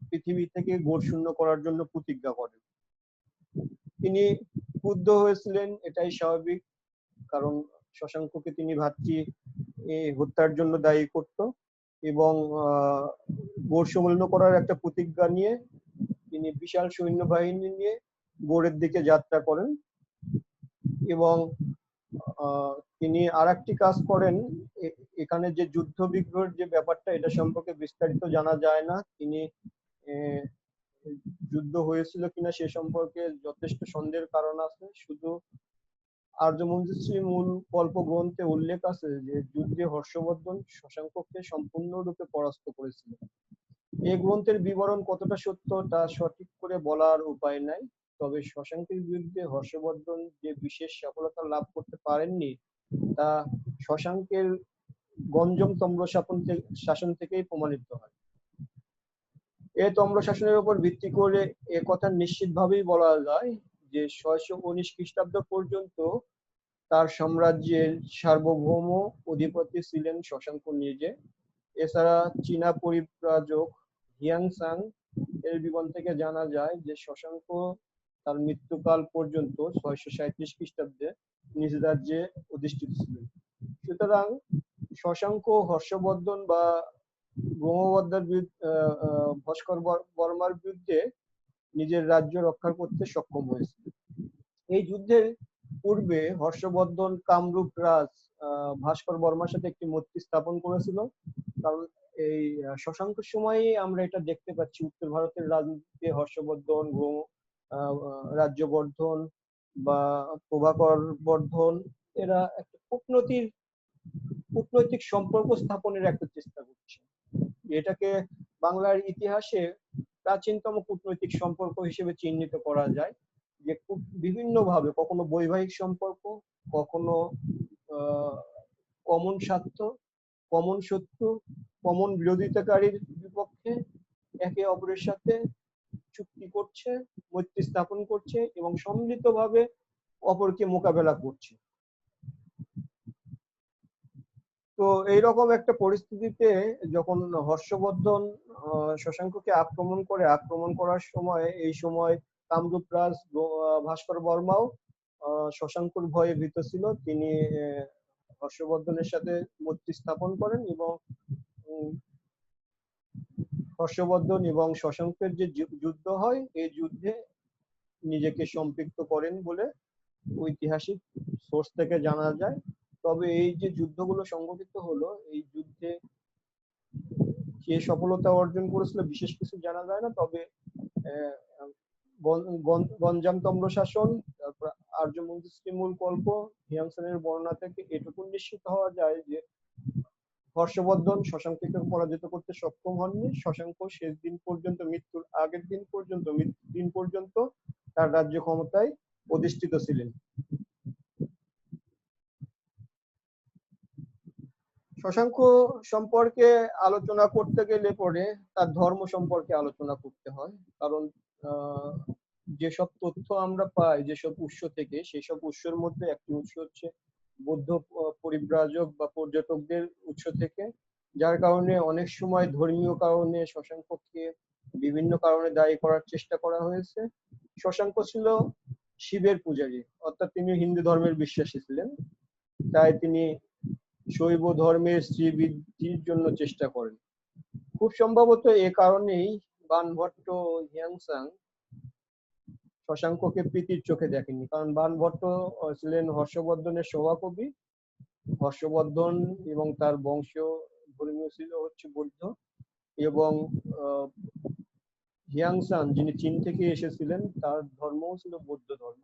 পৃথিবী থেকে গৌড় শূন্য করার জন্য প্রতিজ্ঞা করেন। তিনি ক্রুদ্ধ হয়েছিলেন, এটাই স্বাভাবিক, কারণ শশাঙ্ককে তিনি ভাতৃ হত্যার জন্য দায়ী করত এবং গৌড় শূন্য করার একটা প্রতিজ্ঞা নিয়ে তিনি বিশাল সৈন্যবাহিনী নিয়ে গৌড়ের দিকে যাত্রা করেন। এবং তিনি আরেকটি কাজ করেন, এখানে যে যুদ্ধ বিগ্রহের যে ব্যাপারটা, এটা সম্পর্কে বিস্তারিত জানা যায় না। তিনি যুদ্ধ হয়েছিল কিনা সে সম্পর্কে যথেষ্ট সন্দেহের কারণ আছে। শুধু আর্যমঞ্জুশ্রী মূল কল্প গ্রন্থে উল্লেখ আছে যে যুদ্ধে হর্ষবর্ধন শশাঙ্ককে সম্পূর্ণরূপে পরাস্ত করেছিল। এই গ্রন্থের বিবরণ কতটা সত্য তা সঠিক করে বলার উপায় নাই, তবে শশাঙ্কের বিরুদ্ধে হর্ষবর্ধন যে বিশেষ সফলতা লাভ করতে পারেননি তা শশাঙ্কের গঞ্জম তম্র শাসন থেকেই প্রমাণিত হয়। এই তম্র শাসনের উপর ভিত্তি করে এ কথা নিশ্চিতভাবেই বলা যায় যে 619 খ্রিস্টাব্দ পর্যন্ত তার সাম্রাজ্যের সার্বভৌম অধিপতি ছিলেন শশাঙ্ক নিজে। এছাড়া চীনা পরিব্রাজক হিয়াংসাং এর বিবরণ থেকে জানা যায় যে শশাঙ্ক তার মৃত্যুকাল পর্যন্ত 637 খ্রিস্টাব্দে নিজ রাজ্যে অধিষ্ঠিত ছিলেন। সুতরাং শশাঙ্ক হর্ষবর্ধন বা ব্রহ্মবর্ধর ভাস্কর বর্মার বিরুদ্ধে নিজের রাজ্য রক্ষা করতে সক্ষম হয়েছিল। এই যুদ্ধের পূর্বে হর্ষবর্ধন কামরূপ রাজ ভাস্কর বর্মার সাথে একটি মৈত্রী স্থাপন করেছিল। কারণ এই শশাঙ্কের সময়ই আমরা এটা দেখতে পাচ্ছি উত্তর ভারতের রাজনীতিতে হর্ষবর্ধন, রাজ্যবর্ধন বা প্রভাকর বর্ধন এরা একটা কূটনৈতিক সম্পর্ক স্থাপনের একটা চেষ্টা করছে। এটাকে বাংলার ইতিহাসে প্রাচীনতম কূটনৈতিক সম্পর্ক হিসেবে চিহ্নিত করা যায়, যে বিভিন্ন ভাবে কখনো বৈবাহিক সম্পর্ক, কখনো কমন স্বার্থ, কমন শত্রু, কমন বিরোধিতাকারীর বিপক্ষে একে অপরের সাথে চুক্তি করছে, মৈত্রী স্থাপন করছে এবং সম্মিলিতভাবে অপরকে মোকাবেলা করছে। তো এইরকম একটা পরিস্থিতিতে যখন হর্ষবর্ধন শশাঙ্ককে আক্রমণ করার সময় এই সময় কামরূপ রাজ ভাস্কর বর্মাও শশাঙ্কর ভয়ে ভীত ছিল। তিনি হর্ষবর্ধনের সাথে মৈত্রী স্থাপন করেন এবং হর্ষবর্ধন এবং শশাঙ্কের যে যুদ্ধ হয় এই যুদ্ধে নিজেকে সম্পৃক্ত করেন বলে ঐতিহাসিক সোর্স থেকে জানা যায়। তবে এই যে যুদ্ধগুলো সংঘটিত হলো, এই যুদ্ধে কে সফলতা অর্জন করেছিল বিশেষ কিছু জানা যায় না। তবে গঞ্জাম তম্র শাসন, তারপর আর্যমঞ্জুশ্রী মূল কল্প, হিয়াংসানের বর্ণনা থেকে এটুকু নিশ্চিত হওয়া যায় যে হর্ষবর্ধন শশাঙ্ককে পরাজিত করতে সক্ষম হননি। শশাঙ্ক শেষ দিন পর্যন্ত, মৃত্যুর আগের দিন পর্যন্ত তার রাজ্য ক্ষমতায় অধিষ্ঠিত ছিলেন। শশাঙ্ক সম্পর্কে আলোচনা করতে গেলে পরে তার ধর্ম সম্পর্কে আলোচনা করতে হয়। কারণ যেসব তথ্য আমরা পাই যেসব উৎস থেকে, সেই সব উৎসের মধ্যে একটি উৎস হচ্ছে বৌদ্ধ পরিব্রাজক বা পর্যটকদের উৎস থেকে, যার কারণে অনেক সময় ধর্মীয় কারণে শশাঙ্ককে বিভিন্ন কারণে দায়ী করার চেষ্টা করা হয়েছে। শশাঙ্ক ছিল শিবের পূজারী, অর্থাৎ তিনি হিন্দু ধর্মের বিশ্বাসী ছিলেন, তাই তিনি শৈব ধর্মের শ্রীবৃদ্ধির জন্য চেষ্টা করেন। খুব সম্ভবত এ কারণেই বাণভট্ট হিয়াংসাং শশাঙ্ককে প্রীতির চোখে দেখেননি। কারণ বাণভট্ট ছিলেন হর্ষবর্ধনের সভাকবি। হর্ষবর্ধন এবং তার বংশ ধর্মীয় ছিল হচ্ছে বৌদ্ধ, এবং হিয়াংসান যিনি চীন থেকে এসেছিলেন তার ধর্মও ছিল বৌদ্ধ ধর্ম।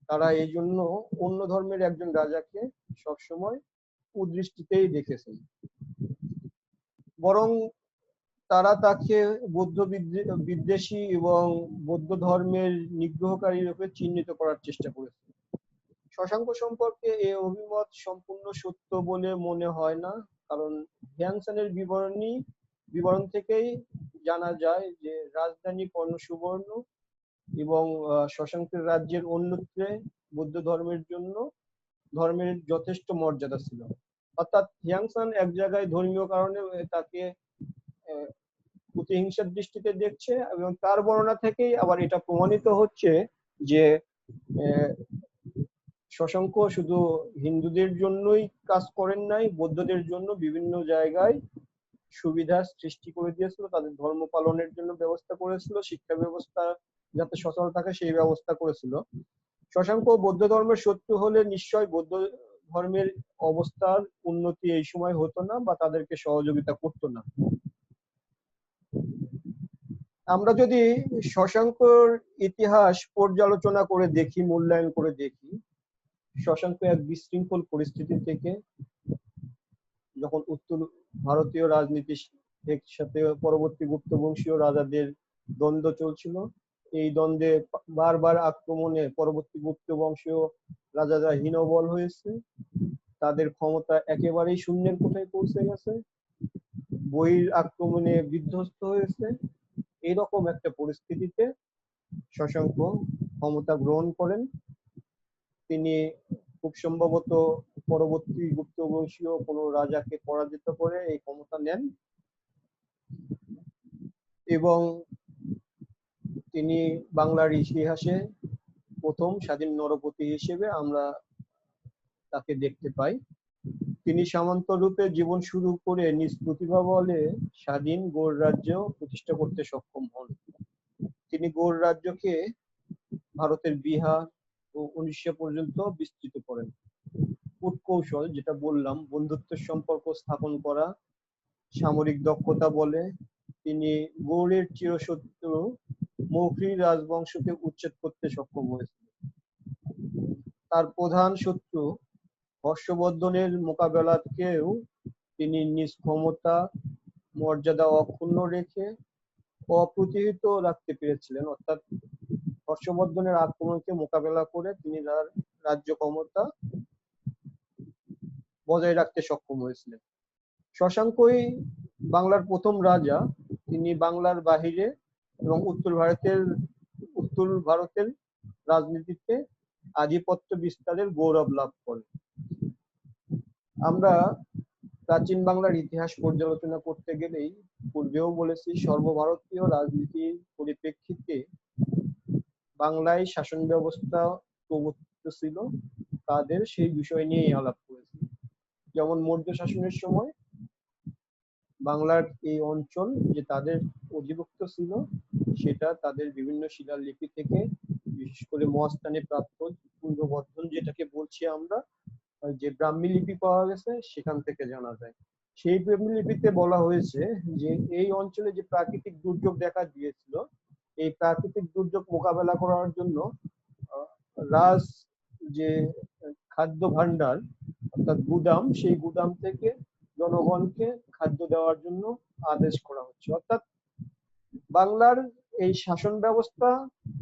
তারা এই জন্য অন্য ধর্মের একজন রাজাকে সবসময় কুদৃষ্টিতেই দেখেছেন, বরং তারা তাকে বৌদ্ধ বিদ্বেষী এবং বৌদ্ধ ধর্মের নিগ্রহকারী রূপে চিহ্নিত করার চেষ্টা করেছে। শশাঙ্ক সম্পর্কে এই অভিমত সম্পূর্ণ সত্য বলে মনে হয় না, কারণ হিয়াংসানের বিবরণ থেকেই জানা যায় যে রাজধানী কর্ণসুবর্ণ এবং শশাঙ্কের রাজ্যের অন্যত্রে বৌদ্ধ ধর্মের যথেষ্ট মর্যাদা ছিল। অর্থাৎ হিয়াংসান এক জায়গায় ধর্মীয় কারণে তাকে প্রতিহিংসার দৃষ্টিতে দেখছে, এবং তার বর্ণনা থেকেই আবার এটা প্রমাণিত হচ্ছে যে শশাঙ্ক শুধু হিন্দুদের জন্যই কাজ করেন নাই, বৌদ্ধদের জন্য বিভিন্ন জায়গায় সুবিধা সৃষ্টি করে দিয়েছিল, তাদের ধর্ম পালনের জন্য ব্যবস্থা করেছিল, শিক্ষা ব্যবস্থা যাতে সচল থাকে সেই ব্যবস্থা করেছিল। শশাঙ্ক বৌদ্ধ ধর্মের শত্রু হলে নিশ্চয় বৌদ্ধ ধর্মের অবস্থার উন্নতি এই সময় হতো না বা তাদেরকে সহযোগিতা করতো না। আমরা যদি শশাঙ্কর ইতিহাস পর্যালোচনা করে দেখি, মূল্যায়ন করে দেখি, শশাঙ্ক এক বিশৃঙ্খল পরিস্থিতি থেকে, যখন উত্তর ভারতীয় রাজনীতির সাথে পরবর্তী গুপ্ত বংশীয় রাজাদের দ্বন্দ্ব চলছিল, এই দ্বন্দ্বে বারবার আক্রমণে পরবর্তী গুপ্ত বংশীয় রাজারা হীনবল হয়েছে, তাদের ক্ষমতা একেবারেই শূন্যের কোঠায় পৌঁছে গেছে, বহির আক্রমণে বিধ্বস্ত হয়েছে। এরকম একটা পরিস্থিতিতে শশাঙ্ক ক্ষমতা গ্রহণ করেন। তিনি খুব সম্ভবত পরবর্তী গুপ্ত বংশীয় কোনো রাজাকে পরাজিত করে এই ক্ষমতা নেন এবং তিনি বাংলার ইতিহাসে প্রথম স্বাধীন নরপতি হিসেবে আমরা তাকে দেখতে পাই। তিনি সামন্ত রূপে জীবন শুরু করে নিজ প্রতিভা বলে স্বাধীন গৌড় রাজ্য প্রতিষ্ঠা করতে সক্ষম হন। তিনি গৌড় রাজ্যকে ভারতের বিহার ও উড়িষ্যা পর্যন্ত বিস্তৃত করেন। কূটকৌশল, যেটা বললাম, বন্ধুত্বের সম্পর্ক স্থাপন করা, সামরিক দক্ষতা বলে তিনি গৌড়ের চিরশত্রু মৌখরী রাজবংশকে উচ্ছেদ করতে সক্ষম হয়েছিলেন। তার প্রধান শত্রু হর্ষবর্ধনের মোকাবেলাতেও তিনি নিজ ক্ষমতা মর্যাদা অক্ষুণ্ণ রেখে অপ্রতিহত রাখতে পেরেছিলেন। অর্থাৎ হর্ষবর্ধনের আক্রমণকে মোকাবেলা করে তিনি তার রাজ্য ক্ষমতা বজায় রাখতে সক্ষম হয়েছিলেন। শশাঙ্কই বাংলার প্রথম রাজা, তিনি বাংলার বাহিরে এবং উত্তর ভারতের রাজনীতিতে আধিপত্য বিস্তারের গৌরব লাভ করেন। আমরা প্রাচীন বাংলার ইতিহাস পর্যালোচনা করতে গেলেই পূর্বেও বলেছি, সর্বভারতীয় রাজনীতির পরিপ্রেক্ষিতে বাংলায় শাসন ব্যবস্থা প্রবর্তিত ছিল, তাদের সেই বিষয় নিয়েই আলাপ করেছি। যেমন মৌর্য শাসনের সময় বাংলার এই অঞ্চল যে তাদের অধিভুক্ত ছিল, সেটা তাদের বিভিন্ন শিলালিপি থেকে, বিশেষ করে মহাস্থানে প্রাপ্ত পুনর্বর্ধন যেটাকে বলছি আমরা, যে ব্রাহ্মী লিপি পাওয়া গেছে, সেখান থেকে জানা যায়। সেই ব্রাহ্মী লিপিতে বলা হয়েছে যে এই অঞ্চলে যে প্রাকৃতিক দুর্যোগ দেখা দিয়েছিল, এই প্রাকৃতিক দুর্যোগ মোকাবেলা করার জন্য রাজ যে খাদ্য ভান্ডার অর্থাৎ গুদাম, সেই গুদাম থেকে জনগণকে খাদ্য দেওয়ার জন্য আদেশ করা হচ্ছে। অর্থাৎ বাংলার এই শাসন ব্যবস্থা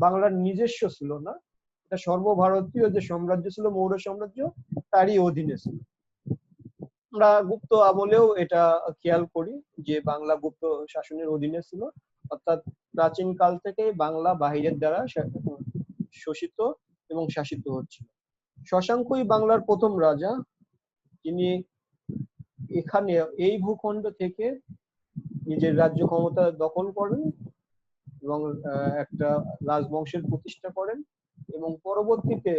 বাংলার নিজস্ব ছিল না, এটা সর্বভারতীয় যে সাম্রাজ্য ছিল মৌর্য সাম্রাজ্য, তারই অধীনে ছিল। আমরা গুপ্ত আমলেও এটা খেয়াল করি যে বাংলা গুপ্ত শাসনের অধীনে ছিল, অর্থাৎ প্রাচীন কাল থেকে বাংলা বাহিরের দ্বারা শোষিত এবং শাসিত হচ্ছিল। শশাঙ্কই বাংলার প্রথম রাজা, তিনি এখানে এই ভূখণ্ড থেকে নিজের রাজ্য ক্ষমতা দখল করেন এবং একটা রাজবংশের প্রতিষ্ঠা করেন এবং পরবর্তীতে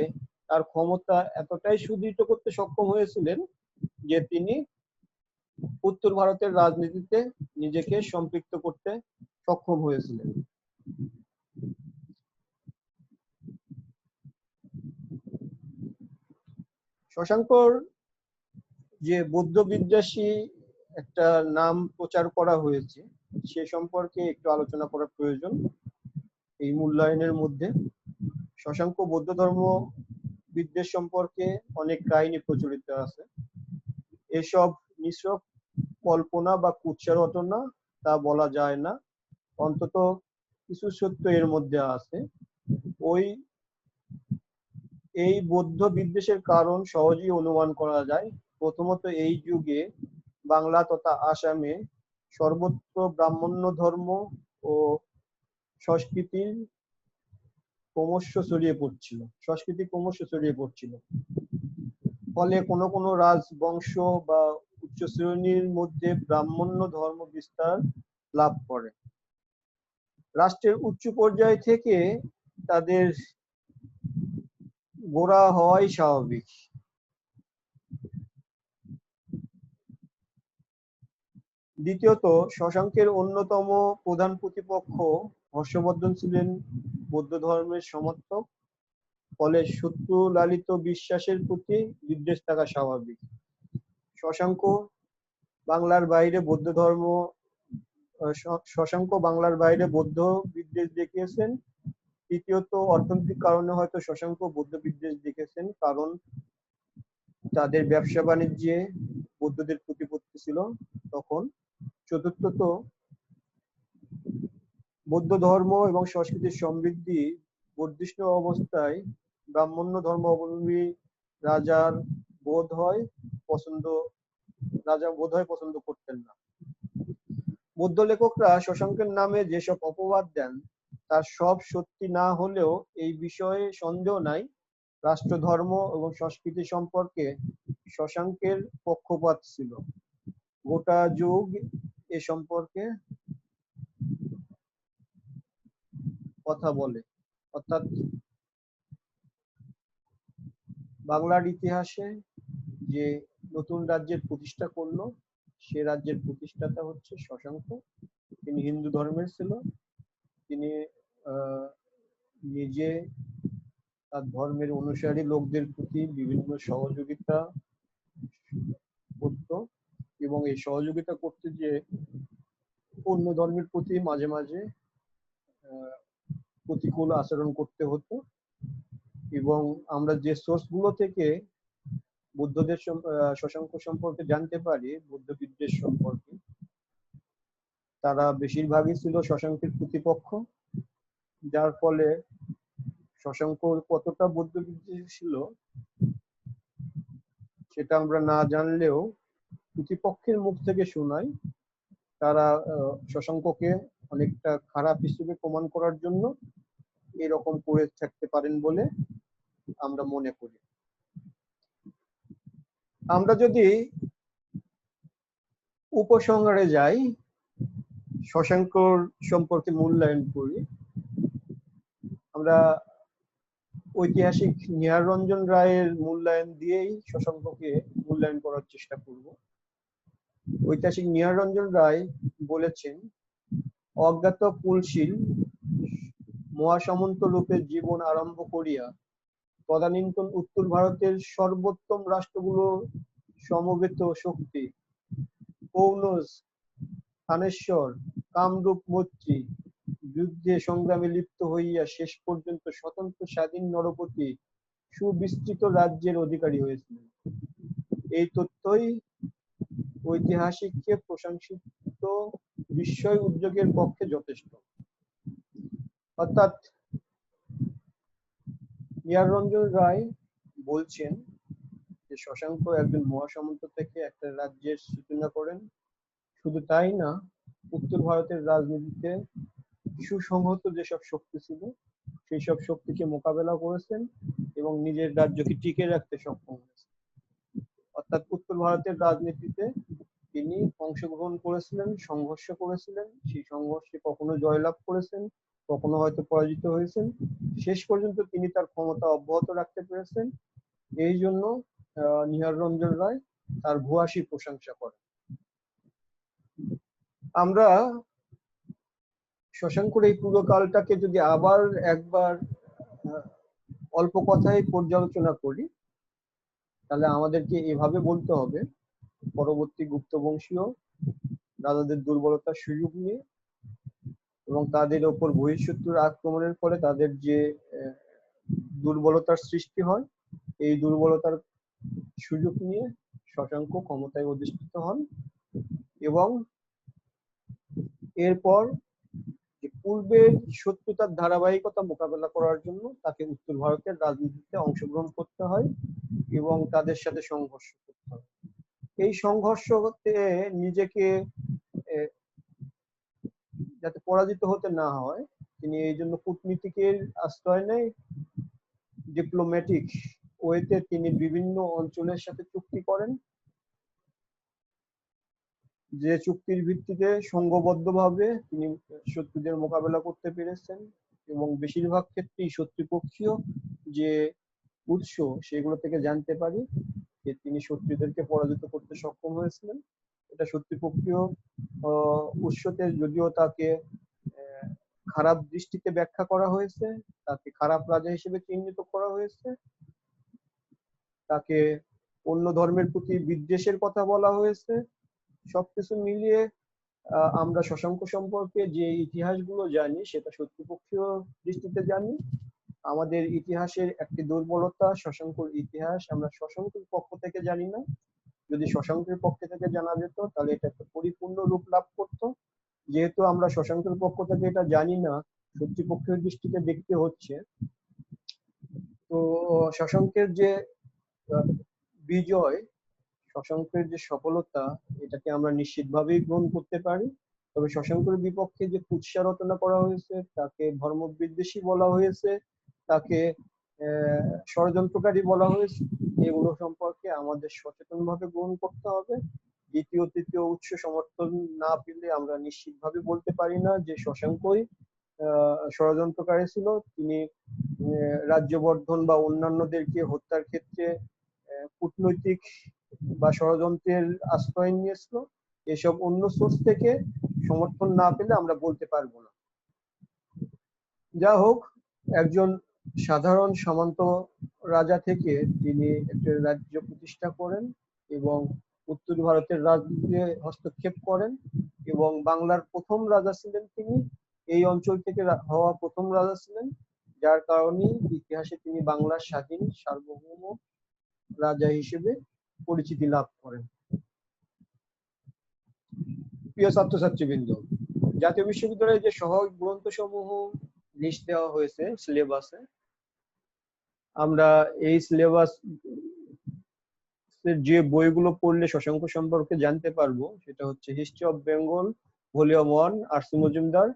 তার ক্ষমতা এতটাই সুদৃঢ় করতে সক্ষম হয়েছিলেন যে তিনি উত্তর ভারতের রাজনীতিতে নিজেকে সম্পৃক্ত করতে সক্ষম হয়েছিলেন। শশাঙ্কর যে বৌদ্ধ বিদ্বেষী একটা নাম প্রচার করা হয়েছে, সে সম্পর্কে একটু আলোচনা করা প্রয়োজন এই মূল্যায়নের মধ্যে। শশাঙ্ক বৌদ্ধ ধর্ম বিদ্বেষ সম্পর্কে অনেক কাহিনী প্রচলিত আছে। এসব নিছক কল্পনা বা কুৎসা রটনা তা বলা যায় না, অন্তত কিছু সত্য এর মধ্যে আছে। এই বৌদ্ধ বিদ্বেষের কারণ সহজেই অনুমান করা যায়। প্রথমত, এই যুগে বাংলা তথা আসামে সর্বত্র ব্রাহ্মণ্য ধর্ম ও সংস্কৃতি ক্রমশ ছড়িয়ে পড়ছিল। ফলে কোনো কোনো রাজবংশ বা উচ্চ শ্রেণীর মধ্যে ব্রাহ্মণ্য ধর্ম বিস্তার লাভ করে। রাষ্ট্রের উচ্চ পর্যায় থেকে তাদের গোড়া হওয়াই স্বাভাবিক। দ্বিতীয়ত, শশাঙ্কের অন্যতম প্রধান প্রতিপক্ষ হর্ষবর্ধন ছিলেন বৌদ্ধ ধর্মের সমর্থক, ফলে শত্রু লালিত বিশ্বাসের প্রতি বিদ্বেষ থাকা স্বাভাবিক। শশাঙ্ক বাংলার বাইরে বৌদ্ধ ধর্ম শশাঙ্ক বাংলার বাইরে বৌদ্ধ বিদ্বেষ দেখিয়েছেন। তৃতীয়ত, অর্থনৈতিক কারণে হয়তো শশাঙ্ক বৌদ্ধ বিদ্বেষ দেখেছেন, কারণ তাদের ব্যবসা বাণিজ্যে বৌদ্ধদের প্রতিপত্তি ছিল তখন। চতুর্থত, বৌদ্ধ ধর্ম এবং সংস্কৃতির সমৃদ্ধি বর্ধিষ্ণু অবস্থায় ব্রাহ্মণ্য ধর্ম অবলম্বী রাজার বোধ হয় পছন্দ পছন্দ করতেন না। বৌদ্ধ লেখকরা শশাঙ্কের নামে যেসব অপবাদ দেন তার সব সত্যি না হলেও এই বিষয়ে সন্দেহ নাই, রাষ্ট্রধর্ম এবং সংস্কৃতি সম্পর্কে শশাঙ্কের পক্ষপাত ছিল। গোটা যুগ এ সম্পর্কে কথা বলে, অর্থাৎ বাংলার ইতিহাসে যে নতুন রাজ্যের প্রতিষ্ঠা করলো সে রাজ্যের প্রতিষ্ঠাতা হচ্ছে শশাঙ্ক। তিনি হিন্দু ধর্মের ছিল। তিনি নিজে তার ধর্মের অনুসারী লোকদের প্রতি বিভিন্ন সহযোগিতা করত, এবং এই সহযোগিতা করতে যে অন্য ধর্মের প্রতি মাঝে মাঝে প্রতিকূল আচরণ করতে হতো। এবং আমরা যে সোর্স গুলো থেকে বুদ্ধদের শশাঙ্ক সম্পর্কে জানতে পারি, বুদ্ধ বিদ্বেষ সম্পর্কে, তারা বেশিরভাগই ছিল শশাঙ্কের প্রতিপক্ষ, যার ফলে শশাঙ্ক কতটা বৌদ্ধ বিদ্বেষী ছিল সেটা আমরা না জানলেও প্রতিপক্ষের মুখ থেকে শোনাই তারা শশাঙ্ককে অনেকটা খারাপ হিসেবে প্রমাণ করার জন্য এরকম করে থাকতে পারেন বলে আমরা মনে করি। আমরা যদি উপসংহারে যাই, শশাঙ্কর সম্পর্কে মূল্যায়ন করি, আমরা ঐতিহাসিক নিহার রঞ্জন রায়ের মূল্যায়ন দিয়েই শশাঙ্ককে মূল্যায়ন করার চেষ্টা করব। ঐতিহাসিক নিহার রঞ্জন রায় বলেছেন, অজ্ঞাত কুলশীল মহাসামন্ত রূপে জীবন আরম্ভ করিয়া তদানীন্তন উত্তর ভারতের সর্বোত্তম রাষ্ট্রগুলো সমবেত শক্তি কৌনজ, থানেশ্বর, কামরূপ মৈত্রী যুদ্ধে সংগ্রামে লিপ্ত হইয়া শেষ পর্যন্ত স্বতন্ত্র স্বাধীন নরপতি সুবিস্তৃত রাজ্যের অধিকারী হয়েছিলেন। এই তথ্যই ঐতিহাসিককে প্রশংসিত বিস্ময় উদ্যোগের পক্ষে যথেষ্ট। অর্থাৎ নিহার রঞ্জন রায় বলছেন যে শশাঙ্ক একজন মহাসামন্ত থেকে একটা রাজ্যের সূচনা করেন। শুধু তাই না, উত্তর ভারতের রাজনীতিতে সুসংহত যেসব শক্তি ছিল সেই সব শক্তিকে মোকাবেলা করেছেন এবং নিজের রাজ্যকে টিকে রাখতে সক্ষম হয়েছেন। অর্থাৎ উত্তর ভারতের রাজনীতিতে তিনি অংশগ্রহণ করেছিলেন, সংঘর্ষ করেছিলেন, সেই সংঘর্ষে কখনো জয়লাভ করেছেন, কখনো হয়তো পরাজিত হয়েছেন, শেষ পর্যন্ত তিনি তার ক্ষমতা অব্যাহত রাখতে পেরেছেন। এই জন্য নিহার রঞ্জন রায় তার ভূয়সী প্রশংসা করেন। আমরা শশাঙ্কর এই পুরো কালটাকে যদি আবার একবার অল্প কথায় পর্যালোচনা করি, তাহলে আমাদেরকে এভাবে বলতে হবে, পরবর্তী গুপ্ত বংশীয় রাজাদের দুর্বলতার সুযোগ নিয়ে এবং তাদের ওপর বহিঃশত্রুর আক্রমণের ফলে তাদের যে দুর্বলতার সৃষ্টি হয়, এই দুর্বলতার সুযোগ নিয়ে শশাঙ্ক ক্ষমতায় অধিষ্ঠিত হন এবং এরপর পূর্বের শত্রুতার ধারাবাহিকতা মোকাবেলা করার জন্য তাকে উত্তর ভারতের রাজনীতিতে অংশগ্রহণ করতে হয় এবং তাদের সাথে সংঘর্ষ করতে হয়। এই সংঘর্ষতে নিজেকে যাতে পরাজিত হতে না হয় তিনি এই জন্য কূটনীতিকের আশ্রয় নেয়। ডিপ্লোম্যাটিক ওয়েতে তিনি বিভিন্ন অঞ্চলের সাথে চুক্তি করেন, যে চুক্তির ভিত্তিতে সংঘবদ্ধভাবে তিনি শত্রুদের মোকাবেলা করতে পেরেছেন এবং বেশিরভাগ ক্ষেত্রেই শত্রুপক্ষীয় যে উৎস সেগুলো থেকে জানতে পারি যে তিনি শত্রুদেরকে পরাজিত করতে সক্ষম হয়েছিলেন। এটা শত্রুপক্ষীয় উৎসতে যদিও তাকে খারাপ দৃষ্টিতে ব্যাখ্যা করা হয়েছে, তাকে খারাপ রাজা হিসেবে চিহ্নিত করা হয়েছে, তাকে অন্য ধর্মের প্রতি বিদ্বেষের কথা বলা হয়েছে, সবকিছু মিলিয়ে আমরা শশাঙ্ক সম্পর্কে যে ইতিহাসগুলো জানি সেটা শত্রুপক্ষীয় দৃষ্টিতে জানি। আমাদের ইতিহাসের একটি দুর্বলতা, শশাঙ্কর ইতিহাস আমরা শশাঙ্কের পক্ষ থেকে জানি না। যদি শশাঙ্কের পক্ষ থেকে জানা যেত তাহলে এটা একটা পরিপূর্ণ রূপ লাভ করতো। যেহেতু আমরা শশাঙ্কের পক্ষ থেকে এটা জানি না, শত্রুপক্ষের দৃষ্টিতে দেখতে হচ্ছে, তো শশাঙ্কের যে আহ, বিজয়, শশাঙ্কের যে সফলতা, এটাকে আমরা নিশ্চিতভাবেই গ্রহণ করতে পারি। তবে শশাঙ্কের বিপক্ষে যে কুৎসা রচনা করা হয়েছে, তাকে ধর্মবিদ্বেষী বলা হয়েছে, তাকে ষড়যন্ত্রকারী বলা হয়েছে, এগুলো সম্পর্কে আমাদের সচেতনভাবে গ্রহণ করতে হবে। দ্বিতীয় তৃতীয় উৎস সমর্থন না পেলে আমরা নিশ্চিতভাবে বলতে পারি না যে শশাঙ্কই ষড়যন্ত্রকারী ছিল। তিনি রাজ্যবর্ধন বা অন্যান্যদেরকে হত্যার ক্ষেত্রে কূটনৈতিক বা ষড়যন্ত্রের আশ্রয় নিয়েছিল। এসব অন্য সোর্স থেকে সমর্থন না পেলে আমরা বলতে পারবো না। যা হোক, একজন সাধারণ সামন্ত রাজা থেকে তিনি একটা রাজ্য প্রতিষ্ঠা করেন এবং উত্তর ভারতের রাজনীতিতে হস্তক্ষেপ করেন এবং বাংলার প্রথম রাজা ছিলেন তিনি। এই অঞ্চল থেকে হওয়া প্রথম রাজা ছিলেন, যার কারণে ইতিহাসে তিনি বাংলার স্বাধীন সার্বভৌম রাজা হিসেবে পরিচিতি লাভ করেন। প্রিয় ছাত্রছাত্রীবৃন্দ, জাতীয় বিশ্ববিদ্যালয়ে যে সহজ গ্রন্থ সমূহ লিস্ট দেওয়া হয়েছে সিলেবাসে, আমরা এই সিলেবাস যে বইগুলো পড়লে শশাঙ্ক সম্পর্কে জানতে পারবো সেটা হচ্ছে history of Bengal volume 1, RC Majumdar.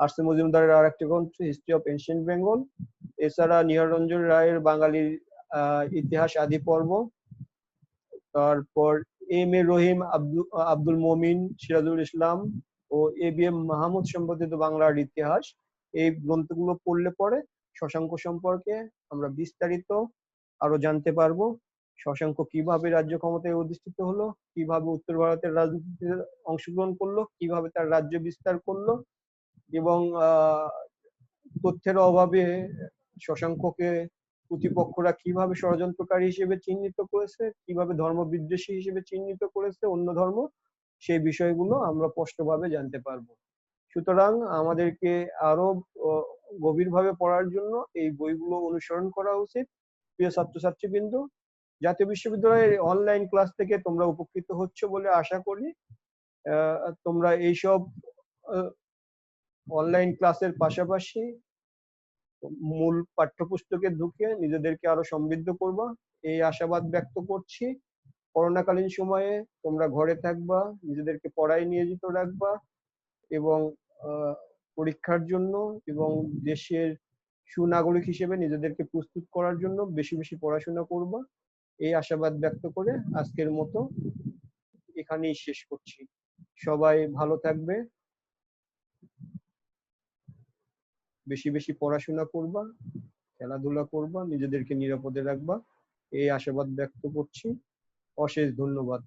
RC মজুমদারের আর একটা গ্রন্থ হিস্ট্রি অফ এনশিয়েন্ট বেঙ্গল। এছাড়া নিহাররঞ্জন রায়ের বাঙালির ইতিহাস আদি পর্ব, তারপর M A Rahim, Abdul Momin, Sirajul Islam O A B M Mahmud সম্পাদিত বাংলার ইতিহাস। এই গ্রন্থগুলো পড়লে পরে শশাঙ্ক সম্পর্কে আমরা বিস্তারিত আরো জানতে পারবো। শশাঙ্ক কিভাবে রাজ্য ক্ষমতায় অধিষ্ঠিত হলো, কিভাবে উত্তর ভারতের রাজনীতিতে অংশগ্রহণ করলো, কিভাবে তার রাজ্য বিস্তার করলো এবং তথ্যের অভাবে শশাঙ্ককে প্রতিপক্ষরা কিভাবে ষড়যন্ত্রকারী হিসেবে চিহ্নিত করেছে, কিভাবে ধর্মবিদ্বেষী হিসেবে চিহ্নিত করেছে অন্য ধর্ম, সেই বিষয়গুলো আমরা স্পষ্টভাবে জানতে পারবো। সুতরাং আমাদেরকে আরো গভীরভাবে পড়ার জন্য এই বইগুলো অনুসরণ করা উচিত। প্রিয় ছাত্রছাত্রীবৃন্দ, জাতীয় বিশ্ববিদ্যালয়ের অনলাইন ক্লাস থেকে তোমরা উপকৃত হচ্ছ বলে আশা করি। তোমরা এইসব অনলাইন ক্লাসের পাশাপাশি মূল পাঠ্যপুস্তকে ঢুকে নিজেদেরকে আরো সমৃদ্ধ করবা, এই আশাবাদ ব্যক্ত করছি। করোনাকালীন সময়ে তোমরা ঘরে থাকবা, নিজেদেরকে পড়ায় নিয়োজিত রাখবা এবং পরীক্ষার জন্য এবং দেশের সুনাগরিক হিসেবে নিজেদেরকে প্রস্তুত করার জন্য বেশি বেশি পড়াশোনা করবা, এই আশাবাদ ব্যক্ত করে আজকের মতো এখানেই শেষ করছি। সবাই ভালো থাকবে, বেশি বেশি পড়াশোনা করবা, খেলাধুলা করবা, নিজেদেরকে নিরাপদে রাখবা, এই আশাবাদ ব্যক্ত করছি। অশেষ ধন্যবাদ।